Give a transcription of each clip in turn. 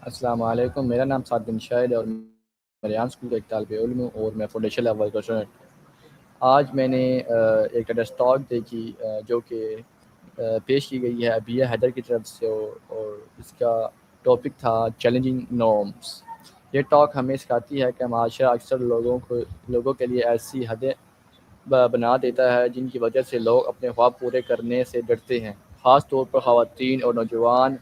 السلام علیکم، میرا نام سعد بن شاہد ہے اور مریان اسکول کا ایک طالب علم ہوں اور میں فاؤنڈیشن لیول کا اسٹوڈنٹ ہوں۔ آج میں نے ایک ٹیڈ ٹاک دیکھی جو کہ پیش کی گئی ہے ابیہ حیدر کی طرف سے، اور اس کا ٹاپک تھا چیلنجنگ نارمس۔ یہ ٹاک ہمیں سکھاتی ہے کہ معاشرہ اکثر لوگوں کے لیے ایسی حدیں بنا دیتا ہے جن کی وجہ سے لوگ اپنے خواب پورے کرنے سے ڈرتے ہیں، خاص طور پر خواتین اور نوجوان۔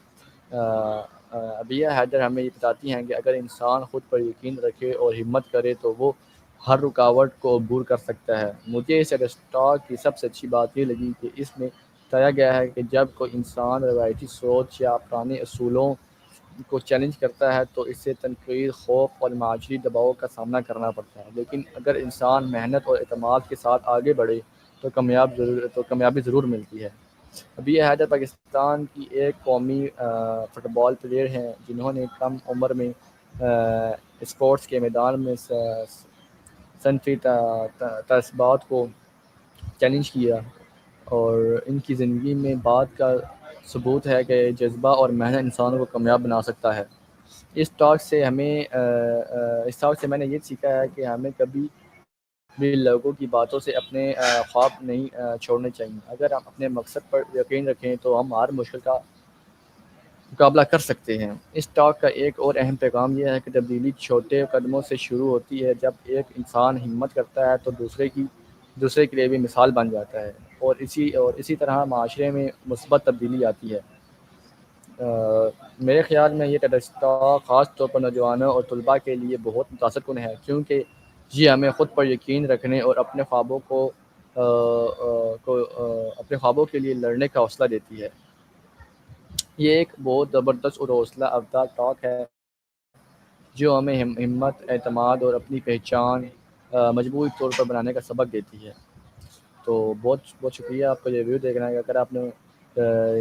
ابیہ حیدر ہمیں یہ بتاتی ہیں کہ اگر انسان خود پر یقین رکھے اور ہمت کرے تو وہ ہر رکاوٹ کو عبور کر سکتا ہے۔ مجھے اس اسٹاک کی سب سے اچھی بات یہ لگی کہ اس میں بتایا گیا ہے کہ جب کوئی انسان روایتی سوچ یا پرانے اصولوں کو چیلنج کرتا ہے تو اسے تنقید، خوف اور معاشی دباؤ کا سامنا کرنا پڑتا ہے، لیکن اگر انسان محنت اور اعتماد کے ساتھ آگے بڑھے تو کامیابی ضرور ملتی ہے۔ ابیہ حیدر پاکستان کی ایک قومی فٹ بال پلیئر ہیں جنہوں نے کم عمر میں اسپورٹس کے میدان میں صنفی تعصبات کو چیلنج کیا، اور ان کی زندگی میں بات کا ثبوت ہے کہ جذبہ اور محنت انسان کو کامیاب بنا سکتا ہے۔ اس ٹاک سے میں نے یہ سیکھا ہے کہ ہمیں کبھی بھی لوگوں کی باتوں سے اپنے خواب نہیں چھوڑنے چاہیے۔ اگر ہم اپنے مقصد پر یقین رکھیں تو ہم ہر مشکل کا مقابلہ کر سکتے ہیں۔ اس ٹاک کا ایک اور اہم پیغام یہ ہے کہ تبدیلی چھوٹے قدموں سے شروع ہوتی ہے۔ جب ایک انسان ہمت کرتا ہے تو دوسرے کے لیے بھی مثال بن جاتا ہے، اور اسی طرح معاشرے میں مثبت تبدیلی آتی ہے۔ میرے خیال میں یہ ٹاک خاص طور پر نوجوانوں اور طلباء کے لیے بہت متاثر کن ہے، کیونکہ یہ ہمیں خود پر یقین رکھنے اور اپنے خوابوں کے لیے لڑنے کا حوصلہ دیتی ہے۔ یہ ایک بہت زبردست اور حوصلہ افزا ٹاک ہے جو ہمیں ہمت، اعتماد اور اپنی پہچان مجموعی طور پر بنانے کا سبق دیتی ہے۔ تو بہت بہت شکریہ آپ کا یہ ریویو دیکھنا ہے۔ اگر آپ نے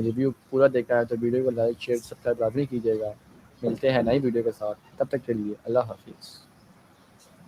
ریویو پورا دیکھا ہے تو ویڈیو کو لائک، شیئر، سبسکرائب لازمی کیجیے گا۔ ملتے ہیں نئی ویڈیو کے ساتھ، تب تک کے لیے اللہ حافظ۔